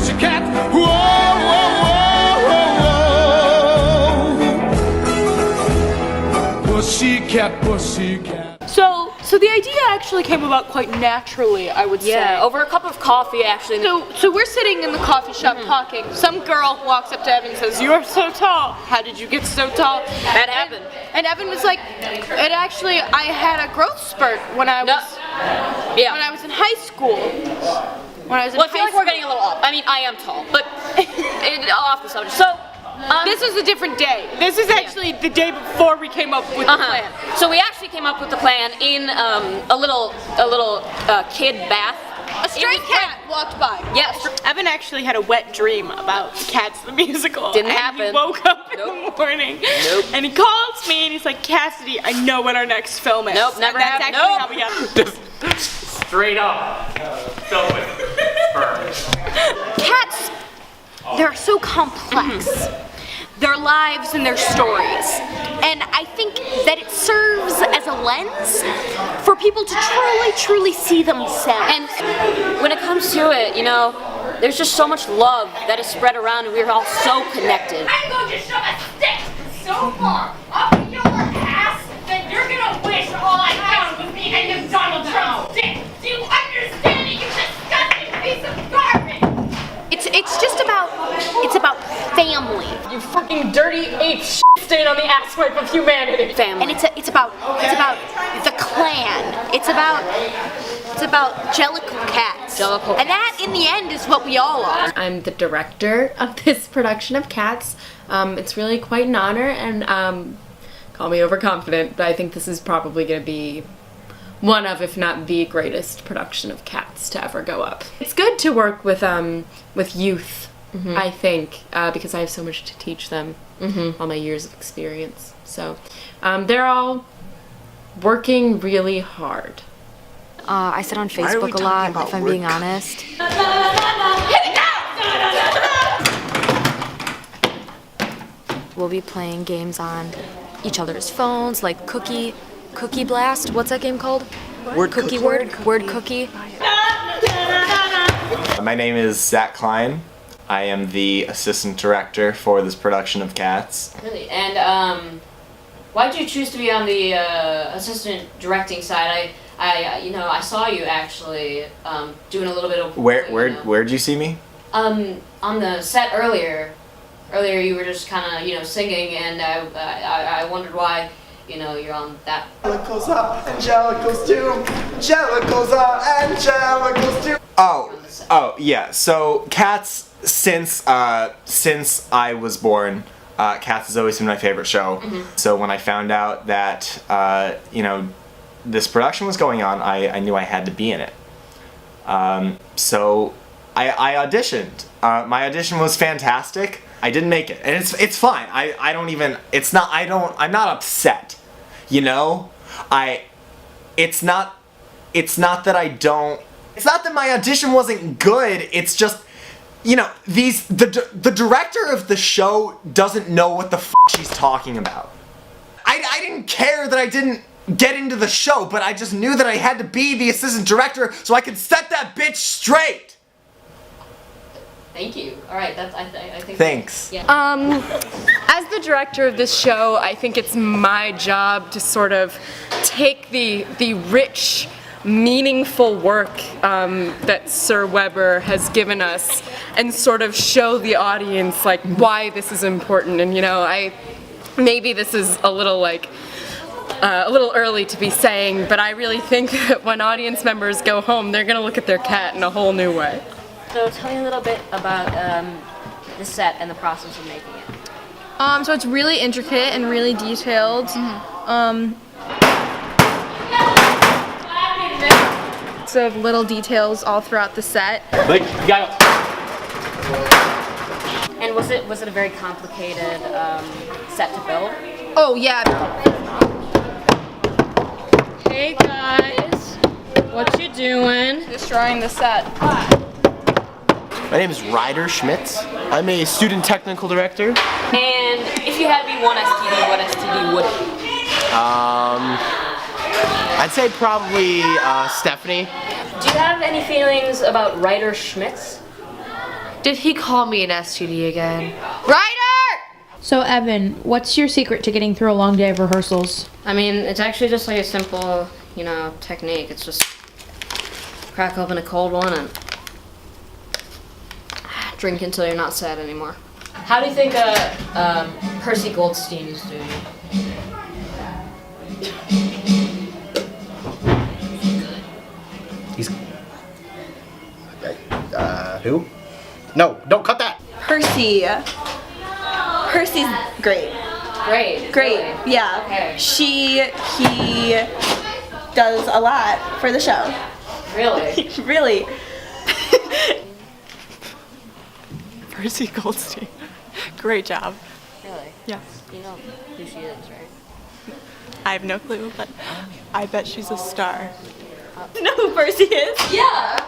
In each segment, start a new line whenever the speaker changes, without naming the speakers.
pussycat. Whoa, whoa, whoa, whoa. Pussycat, pussycat.
So the idea actually came about quite naturally, I would say.
Yeah, over a cup of coffee, actually.
So we're sitting in the coffee shop talking. Some girl walks up to Evan and says, "You're so tall. How did you get so tall?"
That happened.
And Evan was like, "It actually, I had a growth spurt when I was when I was in high school." When I was in
I feel like we're getting a little off. I mean, I am tall, but off the subject. So.
This is a different day. This is actually the day before we came up with the plan.
So we actually came up with the plan in a little kid bath.
A stray cat walked by.
Yes.
Evan actually had a wet dream about Cats the musical.
Didn't
and
happen.
He woke up in the morning. And he calls me and he's like, "Cassidy, I know what our next film is."
Nope, never
happened.
happened.
That's actually how we got it.
Straight up. Filled with sperm.
Cats, they're so complex. Their lives and their stories. And I think that it serves as a lens for people to truly see themselves.
And when it comes to it, you know, there's just so much love that is spread around and we're all so connected.
I'm going to shove a stick so far up your ass that you're gonna wish all I found was the end of Donald Trump's dick. Do you understand it, you disgusting piece of garbage?
It's about family.
You fucking dirty ape shit stain on the asswipe of humanity. Family.
And it's about the clan. It's about Jellicle cats.
Jellicle
and that in the end is what we all are.
I'm the director of this production of Cats. It's really quite an honor, and call me overconfident, but I think this is probably going to be one of, if not the greatest production of Cats to ever go up. It's good to work with youth, I think, because I have so much to teach them, all my years of experience. So they're all working really hard.
I sit on Facebook a lot, if I'm being honest. We'll be playing games on each other's phones, like Cookie Blast. What's that game called? Word Cookie.
My name is Zack Klein. I am the assistant director for this production of Cats.
Really? And why did you choose to be on the assistant directing side? I saw you actually doing a little bit of.
Where'd you see me?
On the set earlier. Earlier you were just kind of singing, and I wondered why you're on that.
Jellicles are angelicals too. Jellicles are angelicals too. Oh yeah. So Cats, since I was born, Cats has always been my favorite show. So when I found out that this production was going on, I knew I had to be in it. So I auditioned. My audition was fantastic. I didn't make it, and it's fine. I'm not upset. It's not that my audition wasn't good. It's just, the director of the show doesn't know what the f she's talking about. I didn't care that I didn't get into the show, but I just knew that I had to be the assistant director so I could set that bitch straight.
Thank you. All right, I think.
Thanks.
Yeah.
As the director of this show, I think it's my job to sort of take the rich, meaningful work that Sir Weber has given us and sort of show the audience why this is important. And maybe this is a little early to be saying, but I really think that when audience members go home, they're gonna look at their cat in a whole new way.
So tell me a little bit about the set and the process of making it.
So it's really intricate and really detailed. So little details all throughout the set.
And was it a very complicated set to build?
Oh yeah.
Hey guys, what you doing?
Destroying the set.
My name is Ryder Schmitz. I'm a student technical director.
And if you had to be one STD, what STD would it be?
I'd say probably Stephanie.
Do you have any feelings about Ryder Schmitz?
Did he call me an STD again?
So Evan, what's your secret to getting through a long day of rehearsals?
I mean, it's actually just like a simple, you know, technique. It's just crack open a cold one and drink until you're not sad anymore. How do you think Percy Goldstein is doing?
He's... who? No, don't cut that!
Percy's great.
Great.
Great.
Really?
Yeah.
Okay.
He does a lot for the show.
Really?
Really.
Percy Goldstein. Great job.
Really?
Yeah.
You know who she is, right?
I have no clue, but I bet she's a star.
You know who Percy is?
Yeah.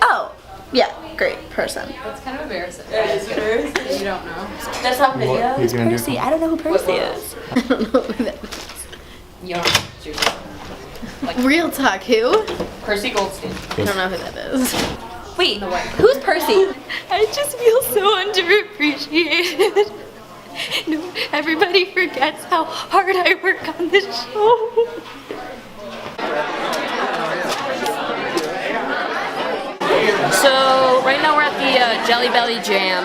Oh. Yeah, great person.
That's kind of embarrassing.
That is embarrassing.
You don't know.
That's not video. It's
gonna do?
Percy. I don't know who Percy is. I don't know who that is.
You don't know. Seriously.
Real talk, who?
Percy Goldstein.
I don't know who that is. Wait, who's Percy?
I just feel so underappreciated. No, everybody forgets how hard I work on this show. So right now we're at the Jelly Belly Jam,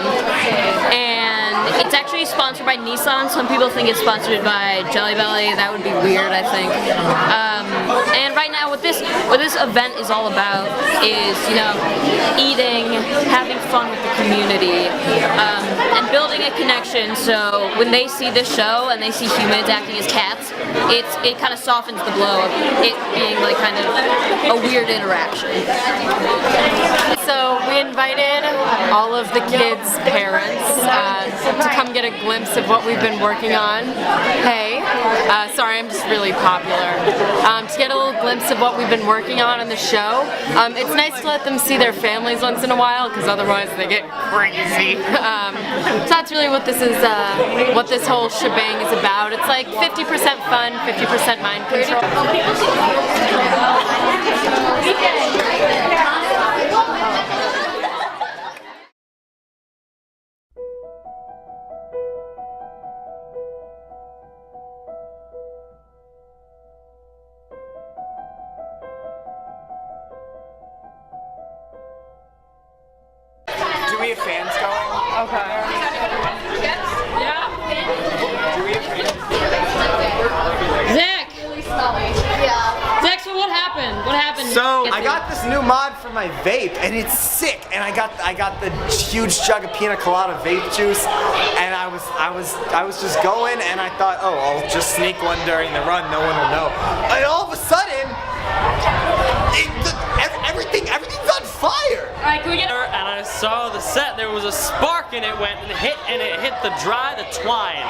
and it's actually sponsored by Nissan. Some people think it's sponsored by Jelly Belly. That would be weird, I think. And right now, what this event is all about is, you know, eating, having fun with the community, and building a connection. So when they see this show and they see humans acting as cats, it kind of softens the blow of it being like kind of a weird interaction.
So we invited all of the kids' parents to come get a glimpse of what we've been working on. Hey, sorry, I'm just really popular. To get a little glimpse of what we've been working on in the show. It's nice to let them see their families once in a while, because otherwise they get crazy. So that's really what this is, what this whole shebang is about. It's like 50% fun, 50% mind control.
Do we have fans going?
Okay.
Zach! Zach, so what happened? What happened?
So I got this new mod for my vape, and it's sick. And I got the huge jug of pina colada vape juice, and I was just going, and I thought, oh, I'll just sneak one during the run. No one will know. And all of a sudden, everything's on fire.
All right, can we get?
And I saw the set. There was a spark, and it went and it hit the twine,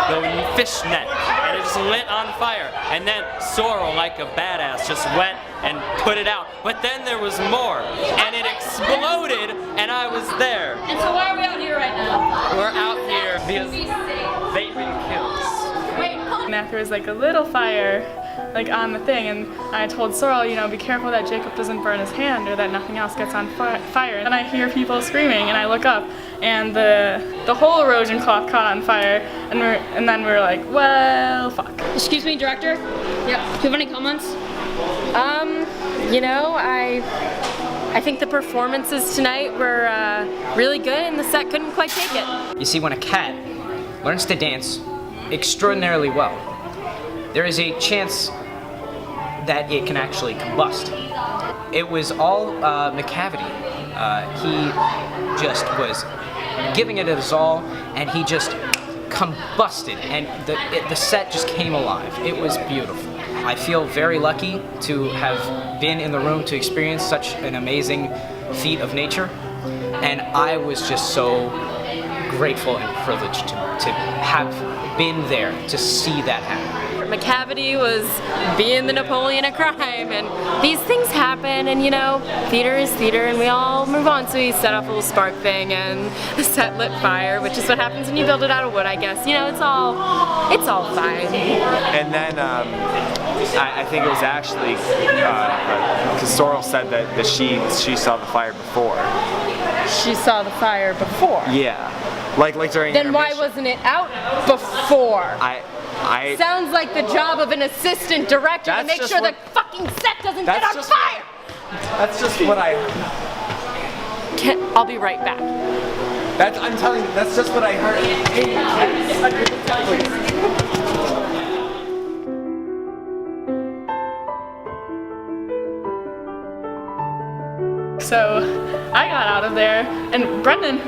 the fish net, and it just lit on fire. And then Sorrel, like a badass, just went and put it out. But then there was more, and it exploded, and I was there.
And so why are we out here right now?
We're out here because vaping kills.
And after was like a little fire, like on the thing, and I told Sorrel, you know, be careful that Jacob doesn't burn his hand or that nothing else gets on fire. And I hear people screaming, and I look up, and the whole erosion cloth caught on fire, and then we're like, well, fuck.
Excuse me, director? Yep. Do you have any comments?
You know, I think the performances tonight were really good, and the set couldn't quite take it.
You see, when a cat learns to dance extraordinarily well, there is a chance that it can actually combust. It was all McCavity. He just was giving it his all, and he just combusted, and the set just came alive. It was beautiful. I feel very lucky to have been in the room to experience such an amazing feat of nature, and I was just so grateful and privileged to have been there to see that happen.
McCavity was being the Napoleon of crime, and these things happen, and you know, theater is theater, and we all move on. So he set off a little spark thing, and the set lit fire, which is what happens when you build it out of wood, I guess. You know, it's all fine.
And then I think it was actually because Sorrel said that she saw the fire before.
she saw the fire before.
Yeah. Like during
Then why
intermission.
wasn't it out before?
I
Sounds like the job of an assistant director to
That's
make
just
sure
what-
the fucking set doesn't get
That's
on
just
fire!
That's just what I.
I'll be right back.
I'm telling you, that's just what I heard.
So I got out of there, and Brendan,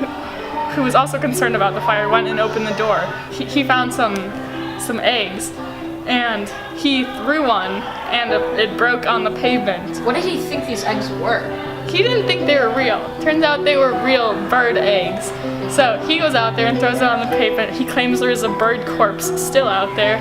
who was also concerned about the fire, went and opened the door. He found some eggs, and he threw one, and it broke on the pavement.
What did he think these eggs were?
He didn't think they were real. Turns out they were real bird eggs. So he goes out there and throws it on the pavement. He claims there's a bird corpse still out there.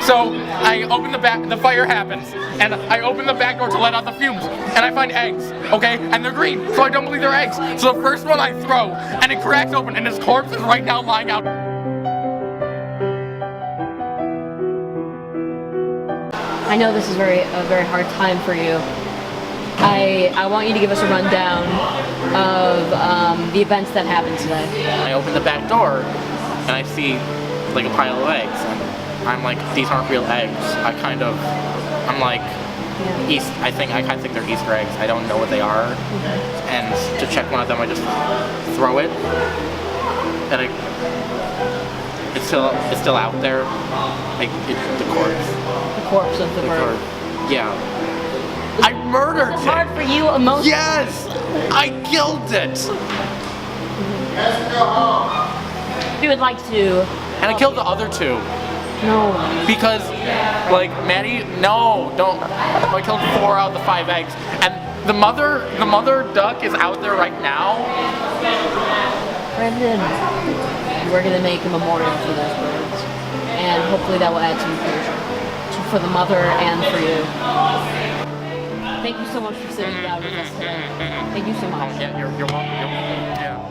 So I open the fire happens, and I open the back door to let out the fumes, and I find eggs, okay? And they're green, so I don't believe they're eggs. So the first one I throw, and it cracks open, and his corpse is right now lying out.
I know this is a very hard time for you. I want you to give us a rundown of the events that happened today.
I open the back door, and I see like a pile of eggs, and I'm like, these aren't real eggs. I kind of think they're Easter eggs. I don't know what they are, and to check one of them, I just throw it, and it's still out there, like the corpse.
The corpse of the bird.
Yeah. I murdered it!
Hard for you emotionally.
Yes! I killed it!
We would like to.
And I killed the other two.
No.
Because, like, Maddie, no, don't. I killed 4 out of the 5 eggs. And the mother duck is out there right now.
Brendan, we're gonna make a memorial for those birds. And hopefully that will add some closure for the mother and for you. Thank you so much for sitting down with us today. Thank you so much.
Yeah, you're welcome. Yeah.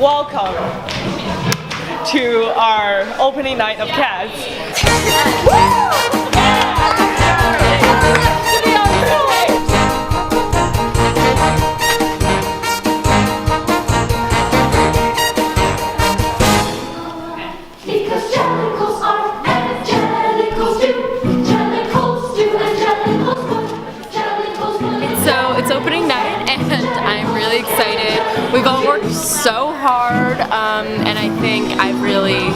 Welcome to our opening night of Cats.
Because jellicles are as jellicles do. Jellicles do and jellicles would. Jellicles would.
So it's opening night, and I'm really excited. We've all worked so hard, and I think I've really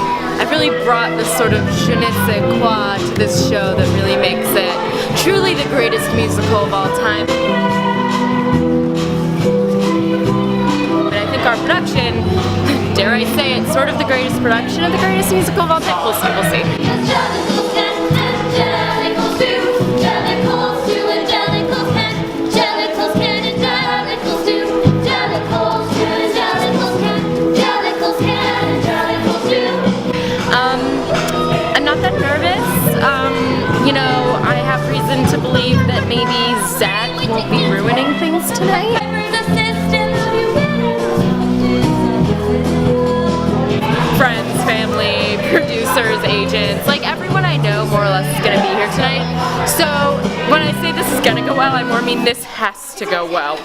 brought this sort of je ne sais quoi to this show that really makes it truly the greatest musical of all time. But I think our production, dare I say it, sort of the greatest production of the greatest musical of all time. We'll see, we'll see.
Jellicles can and jellicles do. Jellicles do and jellicles can. Jellicles can and jellicles do. Jellicles do and jellicles can. Jellicles can and jellicles do.
I'm not that nervous. You know, I have reason to believe that maybe Zack won't be ruining things tonight. Friends, family, producers, agents, like everyone I know more or less is gonna be here tonight. So when I say this is gonna go well, I more mean this has to go well.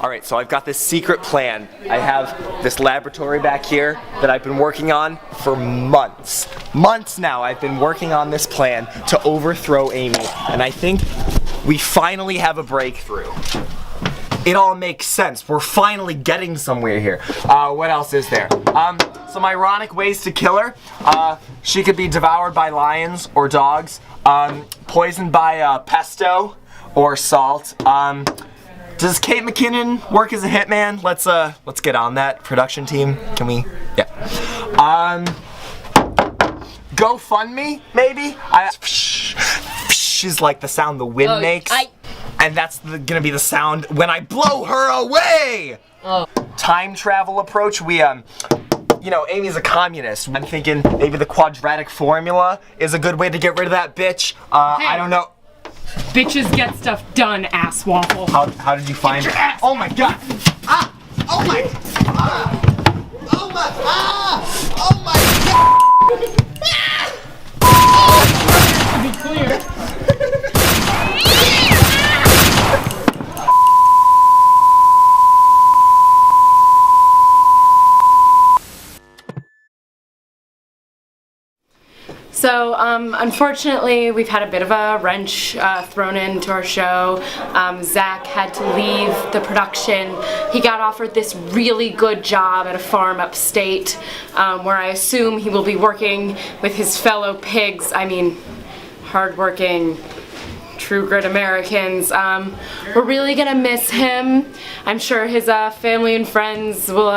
Alright, so I've got this secret plan. I have this laboratory back here that I've been working on for months. Months now I've been working on this plan to overthrow Amy, and I think we finally have a breakthrough. It all makes sense. We're finally getting somewhere here. What else is there? Some ironic ways to kill her. She could be devoured by lions or dogs, poisoned by pesto or salt. Does Kate McKinnon work as a hitman? Let's get on that. Production team, can we? Yeah. GoFundMe, maybe? She's like the sound the wind makes. And that's gonna be the sound when I blow her away! Time travel approach, we, you know, Amy's a communist. I'm thinking maybe the quadratic formula is a good way to get rid of that bitch. I don't know.
Bitches get stuff done, ass waffle.
How did you find her? Oh my god! Ah! Oh my! Ah! Oh my! Ah! Oh my god!
To be clear. So, unfortunately, we've had a bit of a wrench thrown into our show. Zack had to leave the production. He got offered this really good job at a farm upstate, where I assume he will be working with his fellow pigs. I mean, hardworking, true grit Americans. We're really gonna miss him. I'm sure his family and friends will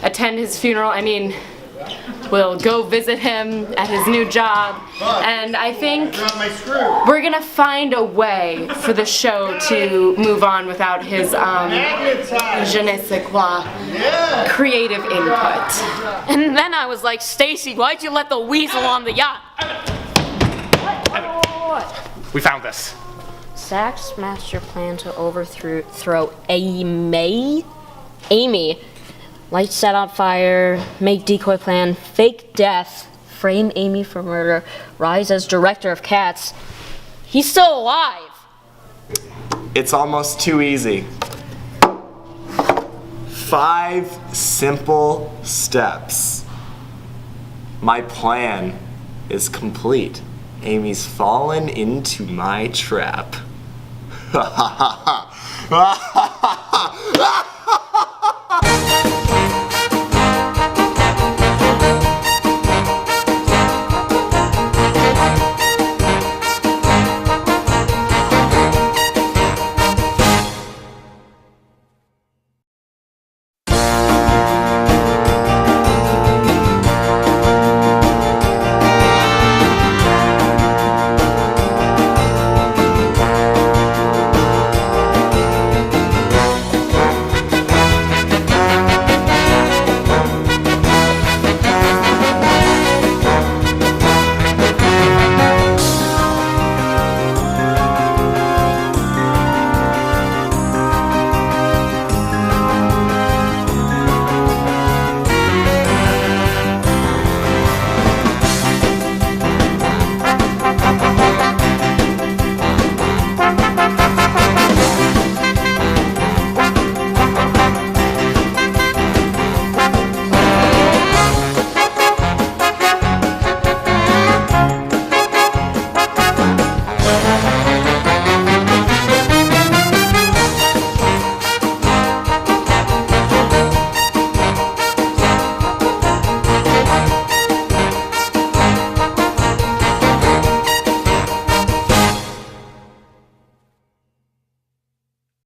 attend his funeral. I mean, we'll go visit him at his new job, and I think we're gonna find a way for the show to move on without his je ne sais quoi creative input.
And then I was like, Stacy, why'd you let the weasel on the yacht?
We found this.
Zack's master plan to overthrow Amy. Light set on fire, make decoy plan, fake death, frame Amy for murder, rise as director of Cats. He's still alive!
It's almost too easy. 5 simple steps. My plan is complete. Amy's fallen into my trap. Ha ha ha ha.